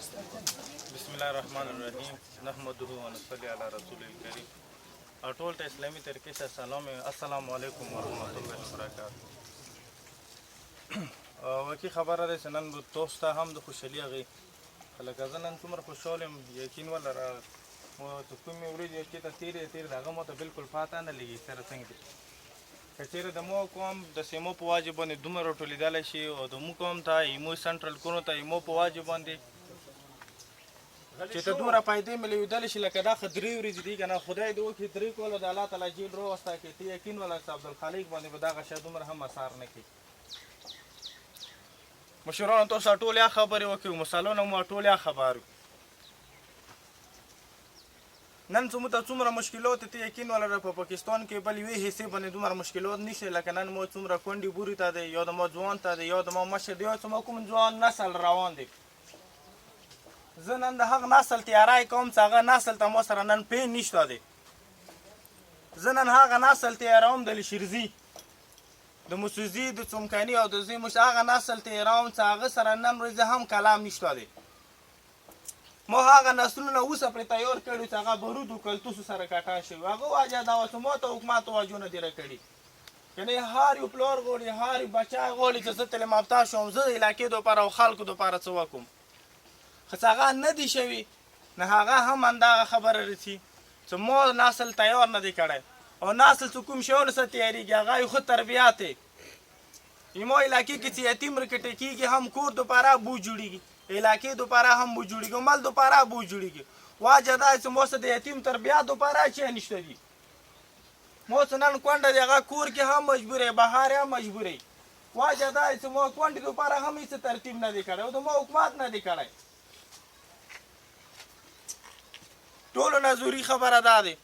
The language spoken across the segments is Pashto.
بسم الله الرحمن الرحیم نحمده و نصلی علی رسول الکریم. ټول ته اسلامي طریقې سره سلام. السلام علیکم ورحمت الله وبرکاته. وکی خبره ده چې نن تاسو ته هم د خوشحالي هغې لکه زه نن څومره خوشحال یم یقین ولره مو چې کومې ورځې چې ته تېرې د هغه مو ته بلکل پاته نه لګي سره څنګه دي که چېرې د مو قوم د سیمو په واجب باندې دومره راټولېدلی شي او د مو قوم ته ایمو سنټرل کونو ته ایمو په واجب باندې چې ته دومره پیدې ملیدلی شي لکه دا خو 3 ورځې دي که نه خدای دې وکړي 3 کوله د الله تعالی جیل راوسته کړي ته یقین وله چې عبدالخالق باندې به دغه شی دومره هم اثار نه کوي. مشرانو تاسو ټول یا خبرې وکړو مسلمانانو مو ټول یا خبرو نن څومره مشکلات ته یقین ولره په پاکستان کې بل یوې حصې باندې دومره مشکلات نشته لکه نن مو څومره کونډې بوري ته دی یا د ما ځوان ته دی یا د ما مشر دی یا څومره کوم ځوان نسل روان دی. زه نن د هغه نسل تیاری کوم چې هغه نسل ته ما سره نن پې نشته دی. زه نن هغه نسل تیاروم د لشرزي د موسوزي د څمکني او د زیموش هغه نسل تیاروم چې هغه سره نن ورځې هم کلام نشته دی. ما هغه نسلونه اوسه پرې تیار کړي چې هغه برود و کلتوسو سره کټان شوي هغه وجه دا وه چې ما ته حکومت توجونه ډېره کړي یعنې هر یو پلار غواړي هر یو بچی غواړي چې زه تعلیم یافته شوم زه د علاقې دپاره او خلکو دپاره څه وکړم خو چې هغه نه دي شوي نه هغه هم همدغه خبره رسي چې ما نسل تیار نه دی کړی او نسل چې کوم شیانو سره تیارېږي هغه یې ښه تربیات دی. زما علاقې کې چې یتیم رکټې کېږي هم کور دپاره بو جوړېږي علاقې دپاره هم بو جوړېږي مل دپاره بو جوړېږي وجه دا چې ما څه د یتیم تربیات دپاره چې نشته دي ما څه نن کونډه دی هغه کور کې هم مجبور یې بهر هم مجبور یې وجه دا چې ما کونډې دپاره هم هېڅ ترتیب نه دی کړی او د ما حکومت نه دی کړی. ټولو نه ضروري خبره دا دی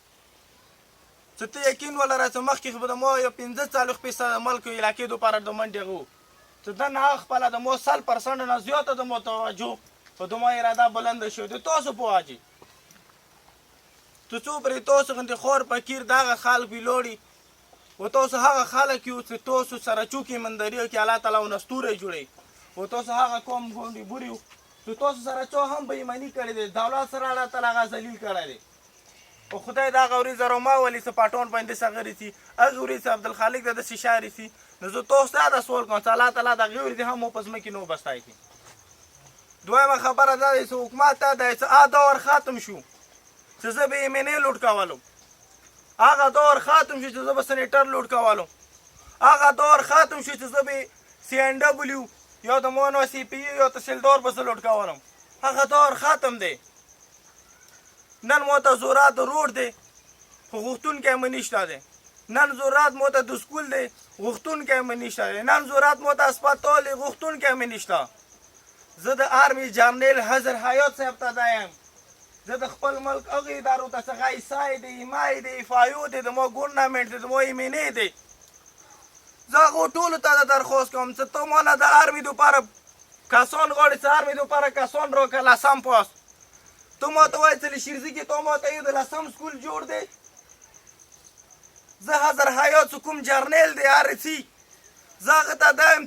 چې ته یقین ولره چې مخکې خو به د ما یو 45% ملک علاقې دپاره د منډې هغه و چې دن هغه خپله د ما 100% نه زیاته د ما توجه او د ما اراده بلنده شوې د تاسو په واجب چې څو پرې تاسو غوندې خور فقیر دغه خلک ویلوړي و تاسو هغه خلک یو چې تاسو سره چوکې مندریو کې الله تعالی ونه ستوری جوړوي و تاسو هغه قوم غوندې بوري یو چې تاسو سره چا هم بېایماني کړې دی دولت سره الله تعالی هغه ذلیل کړی دی او خدای د هغه ورځ روما ولي څه پاټون باندې څه رسي هغه ورځ عبدالخالق ته داسې شی رسي نو زه تاسو ته دا سوال کوم چې الله تعالی د هغې ورځې هم مو په ځمکې نه وبستی کړي. دویمه خبره دا دی چې حکومت ته دی چې هغه دور ختم شو چې زه به ایمنې لوټ کولم هغه دور ختم شو چې زه به سنیټر لوټ کولم هغه دور ختم شو چې زه به CNW یا د مونو CPU یا تحصیلدار به زه لوټ کولم هغه دور ختم دی. نن مو ته زورات روډ دی خو غوښتونکی مې نشته دی نن زورات مو ته د سکول دی غوښتونکی مې نشته دی نن زورات مو ته اسپتال دی غوښتونکی مې نشته. زه د آرمي جنرال حضر حیات صاحب ته دا یم زه د خپل ملک هغې ادارو ته څخه ایسای دی ایمای دی فایو دی د ما ګورنمنټ دی د ما ایمنې دی زه هغو ټولو ته د درخواست کوم چې ته ما نه د آرمي دپاره کسان غواړې چې آرمي دپاره کسان راکړه 10 پاس تو ما ته وایې چې له شیرزي کې تو ما ته یو د 10 سکول جوړ دی زه حضر حیات کوم جرنیل دی RC زه هغه ته دا یم